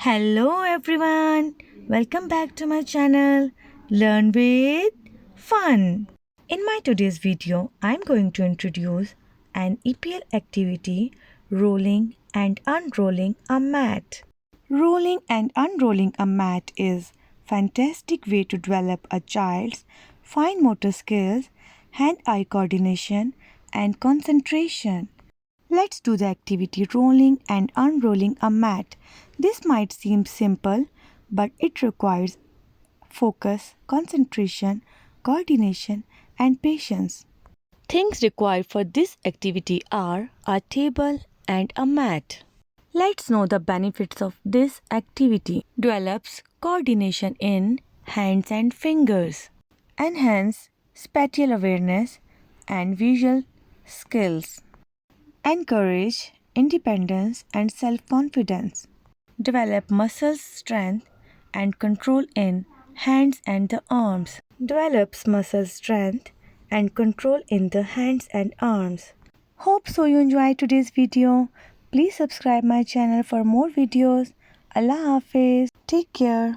Hello everyone, welcome back to my channel Learn with Fun. In my today's video, I'm going to introduce an EPL activity, rolling and unrolling a mat. Rolling and unrolling a mat is fantastic way to develop a child's fine motor skills, hand-eye coordination and concentration. Let's do the activity rolling and unrolling a mat. This might seem simple, but it requires focus, concentration, coordination, and patience. Things required for this activity are a table and a mat. Let's know the benefits of this activity. Develops coordination in hands and fingers. Enhance spatial awareness and visual skills. Encourage independence and self-confidence. Develop muscle strength and control in hands and the arms. Develops muscle strength and control in the hands and arms. Hope so you enjoyed today's video. Please subscribe my channel for more videos. Allah Hafiz. Take care.